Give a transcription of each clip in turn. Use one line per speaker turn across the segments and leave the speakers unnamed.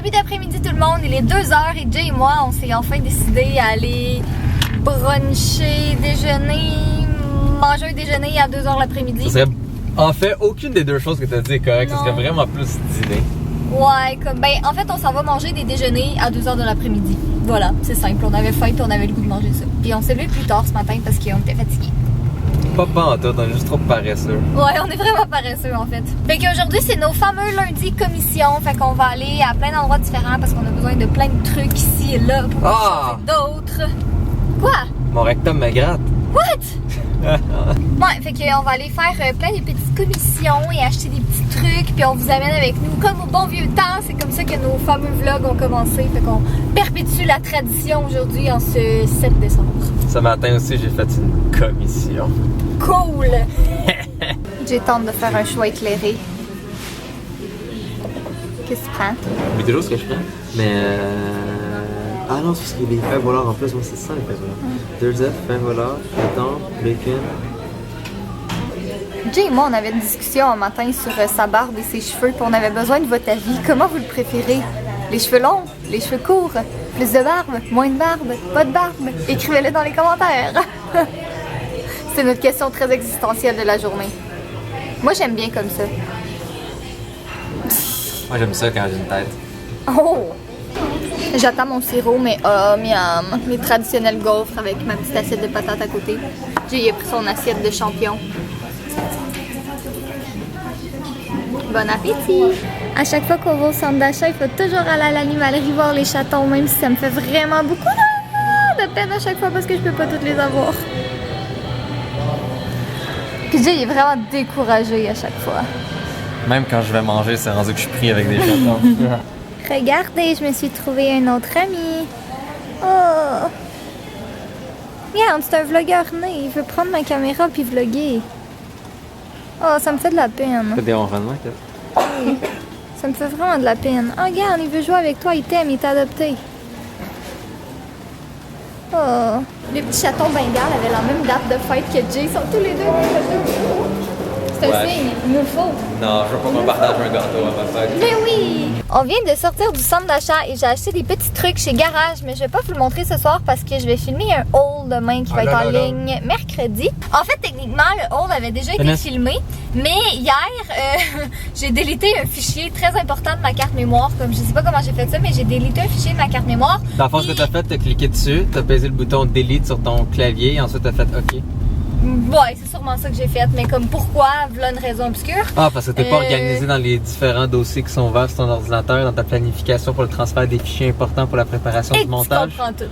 début d'après-midi tout le monde, il est 2h et Jay et moi on s'est enfin décidé à aller bruncher, déjeuner, manger un déjeuner à 2h l'après-midi.
Ça serait en fait aucune des deux choses que tu as dit est correcte, ça serait vraiment plus dîner.
Ouais, comme ben en fait on s'en va manger des déjeuners à 2h de l'après-midi. Voilà, c'est simple, on avait faim et on avait le goût de manger ça. Puis on s'est levé plus tard ce matin parce qu'on était fatigués.
Pas en tout, on est juste trop paresseux.
Ouais, on est vraiment paresseux en fait. Fait qu'aujourd'hui c'est nos fameux lundis commission. Fait qu'on va aller à plein d'endroits différents parce qu'on a besoin de plein de trucs ici et là pour changer d'autres. Quoi?
Mon rectum me gratte.
What? Ouais, fait qu'on va aller faire plein de petites commissions et acheter des petits trucs, puis on vous amène avec nous comme au bon vieux temps. C'est comme ça que nos fameux vlogs ont commencé. Fait qu'on perpétue la tradition aujourd'hui en ce 7 décembre.
Ce matin aussi, j'ai fait une commission.
Cool! J'ai tente de faire un choix éclairé. Qu'est-ce que tu prends?
Mais toujours ce que je prends. Mais ah non, c'est parce qu'il y a des fèves voleurs en plus, moi c'est ça les fèves voleurs. 2 œufs, fèves voleurs, thon, bacon.
Jay et moi, on avait une discussion un matin sur sa barbe et ses cheveux, puis on avait besoin de votre avis. Comment vous le préférez? Les cheveux longs? Les cheveux courts? Plus de barbe? Moins de barbe? Pas de barbe? Écrivez-le dans les commentaires! C'est notre question très existentielle de la journée. Moi, j'aime bien comme ça.
Moi j'aime ça quand j'ai une tête.
Oh! J'attends mon sirop, mais miam! Mes traditionnels gaufres avec ma petite assiette de patates à côté. J'ai pris son assiette de champignons. Bon appétit! À chaque fois qu'on va au centre d'achat, il faut toujours aller à l'animalerie voir les chatons, même si ça me fait vraiment beaucoup de peine à chaque fois parce que je peux pas toutes les avoir. Puis Jay est vraiment découragé à chaque fois.
Même quand je vais manger, c'est rendu que je suis pris avec des chatons.
Regardez, je me suis trouvé un autre ami. Oh! Regarde, c'est un vlogueur né. Il veut prendre ma caméra puis vlogger. Oh, ça me fait de la peine.
Fais des ronronnements, quoi.
Oui. Ça me fait vraiment de la peine. Oh, regarde, il veut jouer avec toi, il t'aime, il t'a adopté. Oh. Les petits chatons bengales avaient la même date de fête que Jay. Ils sont tous les deux. C'est un signe, il nous le faut.
Non, je veux pas qu'on partage un gâteau à ma fête.
Mais oui! On vient de sortir du centre d'achat et j'ai acheté des petits trucs chez Garage, mais je vais pas vous le montrer ce soir parce que je vais filmer un haul demain qui va être en ligne mercredi. En fait, techniquement, le haul avait déjà été filmé, mais hier, j'ai délité un fichier très important de ma carte mémoire. Comme je sais pas comment j'ai fait ça, mais j'ai délité un fichier de ma carte mémoire.
Dans le fond, ce que t'as fait, t'as cliqué dessus, t'as pesé le bouton Delete sur ton clavier et ensuite t'as fait OK.
Ouais, c'est sûrement ça que j'ai fait, mais comme pourquoi, voilà une raison obscure.
Ah, parce que t'es pas organisé dans les différents dossiers qui sont ouverts sur ton ordinateur, dans ta planification pour le transfert des fichiers importants pour la préparation du montage.
Tu comprends tout.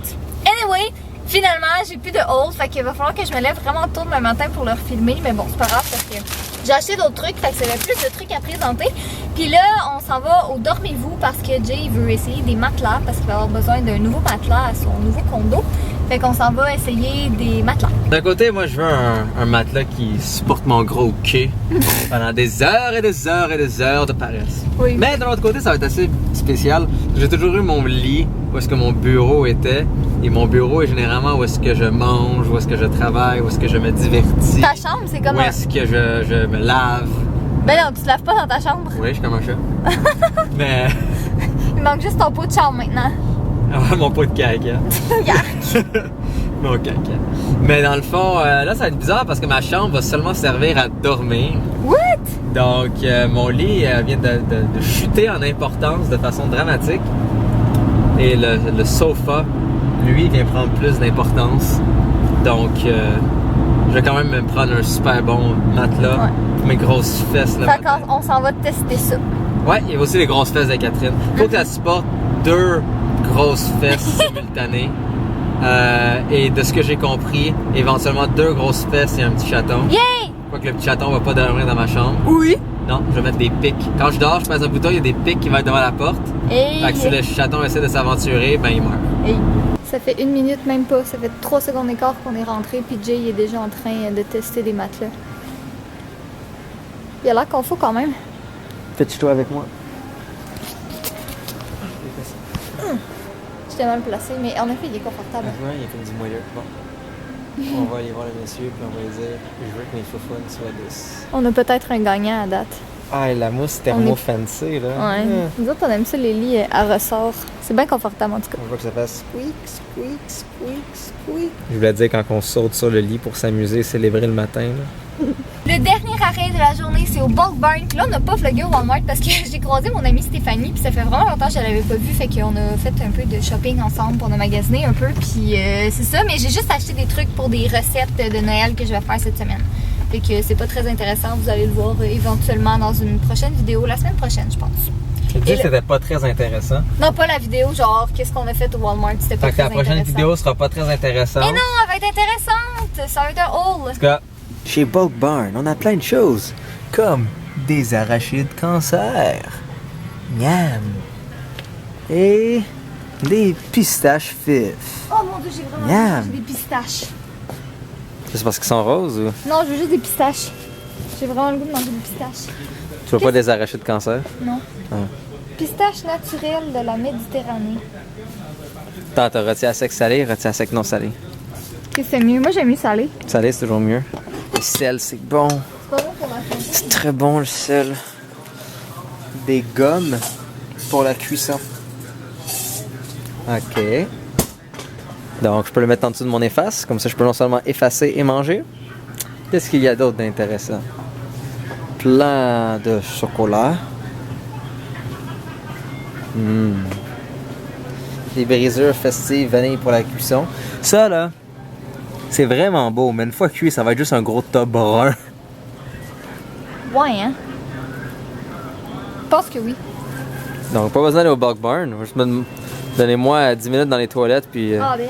Anyway, finalement, j'ai plus de haul, fait qu'il va falloir que je me lève vraiment tôt demain matin pour le filmer, mais bon, c'est pas grave parce que j'ai acheté d'autres trucs, fait que ça va plus de trucs à présenter. Puis là, on s'en va au Dormez-vous parce que Jay veut essayer des matelas parce qu'il va avoir besoin d'un nouveau matelas à son nouveau condo. Fait qu'on s'en va essayer des matelas.
D'un côté, moi, je veux un matelas qui supporte mon gros quai pendant des heures et des heures et des heures de paresse.
Oui.
Mais de l'autre côté, ça va être assez spécial. J'ai toujours eu mon lit où est-ce que mon bureau était. Et mon bureau est généralement où est-ce que je mange, où est-ce que je travaille, où est-ce que je me divertis.
Ta chambre, c'est comme
où est-ce que je me lave.
Ben non, tu te laves pas dans ta chambre.
Oui, je suis comme un chat. Mais...
Il manque juste ton pot de chambre maintenant.
Ah, mon pot de caca. Mon caca. Mais dans le fond, là, ça va être bizarre parce que ma chambre va seulement servir à dormir.
What?
Donc, mon lit vient de chuter en importance de façon dramatique. Et le sofa, lui, vient prendre plus d'importance. Donc, je vais quand même me prendre un super bon matelas pour mes grosses fesses.
Fait qu'on s'en va tester ça.
Ouais, il y a aussi les grosses fesses de Catherine. Faut que ça supporte 2 grosses fesses simultanées. Et de ce que j'ai compris, éventuellement 2 grosses fesses et un petit chaton.
Yay!
Quoique le petit chaton va pas dormir dans ma chambre.
Oui!
Non, je vais mettre des pics. Quand je dors, je passe un bouton, il y a des pics qui vont être devant la porte.
Hey.
Fait que si le chaton essaie de s'aventurer, ben il meurt.
Hey. Ça fait 1 minute, même pas. Ça fait 3 secondes et quart qu'on est rentré, puis Jay est déjà en train de tester des matelas. Il a l'air qu'on faut quand même.
Fais-tu-toi avec moi?
J'étais mal placé, mais en effet, il est confortable.
Ouais, il a fait du moelleux. Bon. On va aller voir le monsieur, puis on va lui dire je veux que mes faufounes soient douces.
On a peut-être un gagnant à date.
Ah, la mousse thermo-fancy, là.
Ouais. Nous autres, on aime ça, les lits à ressort. C'est bien confortable, en tout cas.
On voit que ça fasse squeak, squeak, squeak, squeak. Je voulais dire quand on saute sur le lit pour s'amuser et célébrer le matin, là.
Le dernier arrêt de la journée, c'est au Bulk Barn. Puis là, on n'a pas vlogué au Walmart parce que j'ai croisé mon amie Stéphanie. Puis ça fait vraiment longtemps que je l'avais pas vue. Fait qu'on a fait un peu de shopping ensemble. Puis on a magasiné un peu. Puis c'est ça. Mais j'ai juste acheté des trucs pour des recettes de Noël que je vais faire cette semaine. Fait que c'est pas très intéressant. Vous allez le voir éventuellement dans une prochaine vidéo. La semaine prochaine, je pense.
Tu dis que c'était pas très intéressant.
Non, pas la vidéo. Genre, qu'est-ce qu'on a fait au Walmart. C'était pas très intéressant.
La prochaine vidéo sera pas très intéressante.
Mais non, elle va être intéressante. Ça va être un haul.
En tout cas, chez Bulk Barn, on a plein de choses, comme des arachides cancer, miam, et des pistaches fif.
Oh mon Dieu, j'ai vraiment
Miam.
des pistaches.
C'est parce qu'ils sont roses ou?
Non, je veux juste des pistaches. J'ai vraiment le goût de manger des pistaches.
Tu veux pas des arachides cancer?
Non.
Ah.
Pistaches naturelles de la Méditerranée.
Attends, t'as rôti à sec salé, rôti à sec non salé.
Qu'est-ce que c'est mieux? Moi, j'aime mieux salé.
Salé, c'est toujours mieux. Le sel, c'est bon.
C'est pas bon pour la santé.
C'est très bon, le sel. Des gommes pour la cuisson. OK. Donc, je peux le mettre en dessous de mon efface. Comme ça, je peux non seulement effacer et manger. Qu'est-ce qu'il y a d'autre d'intéressant? Plein de chocolat. Des brisures festives vanille pour la cuisson. Ça, là, c'est vraiment beau. Mais une fois cuit, ça va être juste un gros tas brun.
Ouais, hein? Je pense que oui.
Donc, pas besoin d'aller au Bulk Barn. Donnez-moi 10 minutes dans les toilettes, puis...
Ah, berk.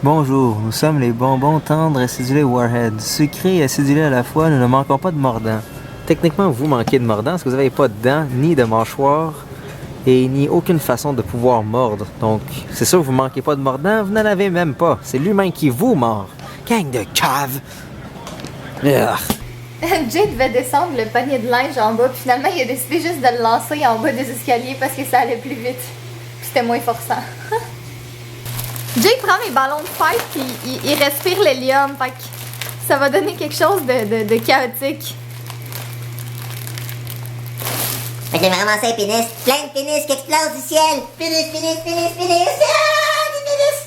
Bonjour, nous sommes les bonbons tendres acidulés Warhead. Sucrés et acidulés à la fois, nous ne manquons pas de mordants. Techniquement, vous manquez de mordants parce que vous n'avez pas de dents, ni de mâchoire, et ni aucune façon de pouvoir mordre. Donc, c'est sûr que vous manquez pas de mordants, vous n'en avez même pas. C'est l'humain qui vous mord. Gang de cave!
Jay devait descendre le panier de linge en bas, puis finalement, il a décidé juste de le lancer en bas des escaliers parce que ça allait plus vite. Puis c'était moins forçant. Jay prend mes ballons de fête, puis il respire l'hélium. Fait que ça va donner quelque chose de chaotique.
Fait que j'ai vraiment ça, pénis. Plein de pénis qui explosent du ciel. Pénis, pénis, pénis, pénis. Ah, des pénis.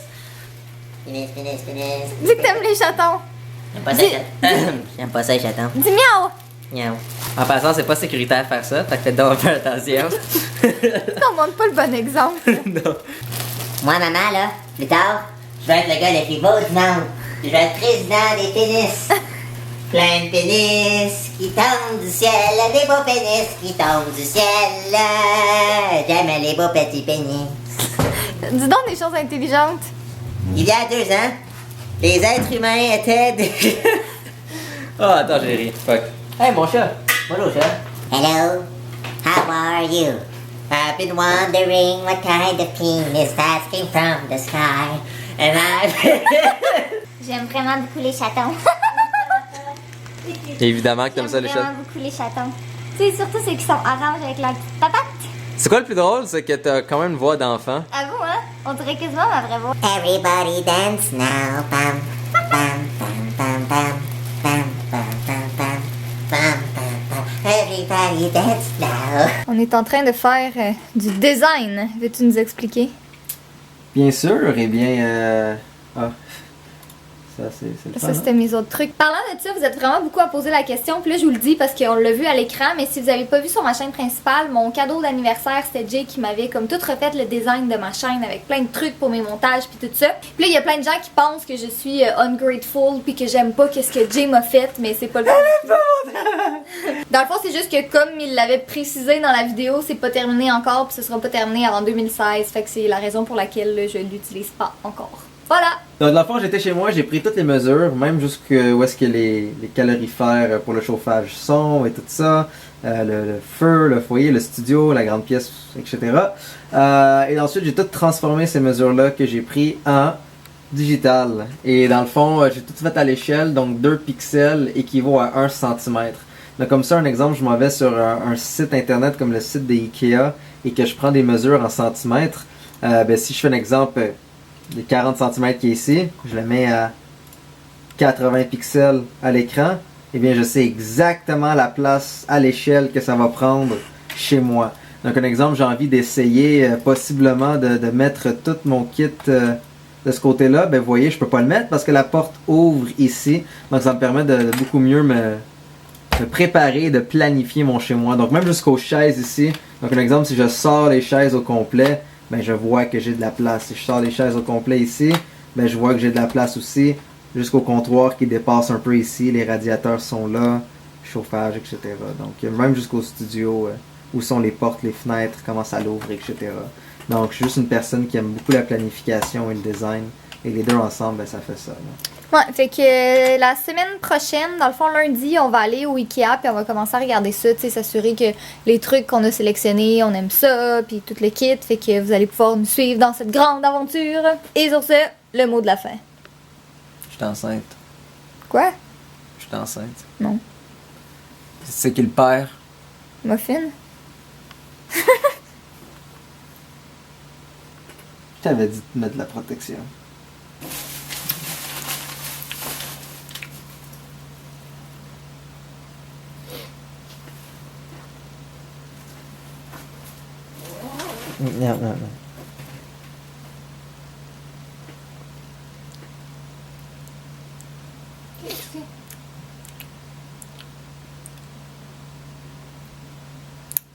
Pénis, pénis, pénis.
Dis que t'aimes les chatons.
J'aime pas ça, j'aime pas ça, les chatons.
Dis miaou.
Miaou.
En passant, c'est pas sécuritaire de faire ça, fait que faites donc un peu attention.
On montre pas le bon exemple.
Non.
Moi, maman, là, plus tard, je vais être le gars le plus beau du monde. Je vais être président des pénis. Plein de pénis qui tombent du ciel, des beaux pénis qui tombent du ciel. J'aime les beaux petits pénis.
Dis donc des choses intelligentes.
Il y a 2 ans, les êtres humains étaient des...
Oh, attends, j'ai ri. Fuck. Hey, mon chat. Bonjour, chat.
Hello, how are you? I've been wondering what kind of penis that came from the sky. And
J'aime vraiment beaucoup les chatons.
Évidemment que t'aimes ça, les
J'aime
chats.
vraiment beaucoup les chatons. Tu sais, surtout ceux qui sont orange avec la petite patate.
C'est quoi le plus drôle, c'est que t'as quand même une voix d'enfant.
À vous, hein? On dirait quasiment ma vraie voix.
everybody dance now. Bam, bam, bam, bam, bam, bam, bam, bam, bam, bam, bam, bam. Everybody dance now.
On est en train de faire du design. Veux-tu nous expliquer?
Bien sûr, et bien... Ça, c'est le
Ça,
fun,
c'était mes autres trucs. Parlant de ça, vous êtes vraiment beaucoup à poser la question. Puis là, je vous le dis parce qu'on l'a vu à l'écran. Mais si vous n'avez pas vu sur ma chaîne principale, mon cadeau d'anniversaire, c'était Jay qui m'avait comme tout refait le design de ma chaîne avec plein de trucs pour mes montages puis tout ça. Puis là, il y a plein de gens qui pensent que je suis ungrateful puis que j'aime pas qu'est-ce que Jay m'a fait, mais c'est pas le cas. Dans le fond, c'est juste que comme il l'avait précisé dans la vidéo, c'est pas terminé encore puis ce sera pas terminé avant 2016. Fait que c'est la raison pour laquelle là, je l'utilise pas encore. Voilà!
Donc, dans le fond, j'étais chez moi, j'ai pris toutes les mesures, même jusqu'où est-ce que les calorifères pour le chauffage sont et tout ça, le feu, le foyer, le studio, la grande pièce, etc. Et ensuite, j'ai tout transformé ces mesures-là que j'ai pris en digital. Et dans le fond, j'ai tout fait à l'échelle, donc 2 pixels équivaut à 1 cm. Donc, comme ça, un exemple, je m'en vais sur un site internet comme le site de Ikea et que je prends des mesures en centimètres. Si je fais un exemple... les 40 cm qui est ici, je le mets à 80 pixels à l'écran.
eh bien je sais exactement la place à l'échelle que ça va prendre chez moi. Donc un exemple, j'ai envie d'essayer possiblement de mettre tout mon kit de ce côté-là. Ben vous voyez, je peux pas le mettre parce que la porte ouvre ici. Donc ça me permet de beaucoup mieux me préparer, de planifier mon chez-moi. Donc même jusqu'aux chaises ici. Donc un exemple, si je sors les chaises au complet, ben je vois que j'ai de la place. Si je sors les chaises au complet ici, ben je vois que j'ai de la place aussi. Jusqu'au comptoir qui dépasse un peu ici. Les radiateurs sont là, chauffage, etc. Donc même jusqu'au studio, où sont les portes, les fenêtres, comment ça l'ouvre, etc. Donc je suis juste une personne qui aime beaucoup la planification et le design. Et les deux ensemble, ben, ça fait ça. Là.
Ouais, fait que la semaine prochaine, dans le fond lundi, on va aller au Ikea puis on va commencer à regarder ça, tu sais, s'assurer que les trucs qu'on a sélectionnés, on aime ça, puis tout le kit, fait que vous allez pouvoir nous suivre dans cette grande aventure. Et sur ce, le mot de la fin.
Je suis enceinte.
Quoi?
Je suis enceinte.
Non.
C'est qui le père?
Muffin?
Je t'avais dit de mettre de la protection. Non.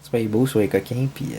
Soyez beau, soyez coquin, puis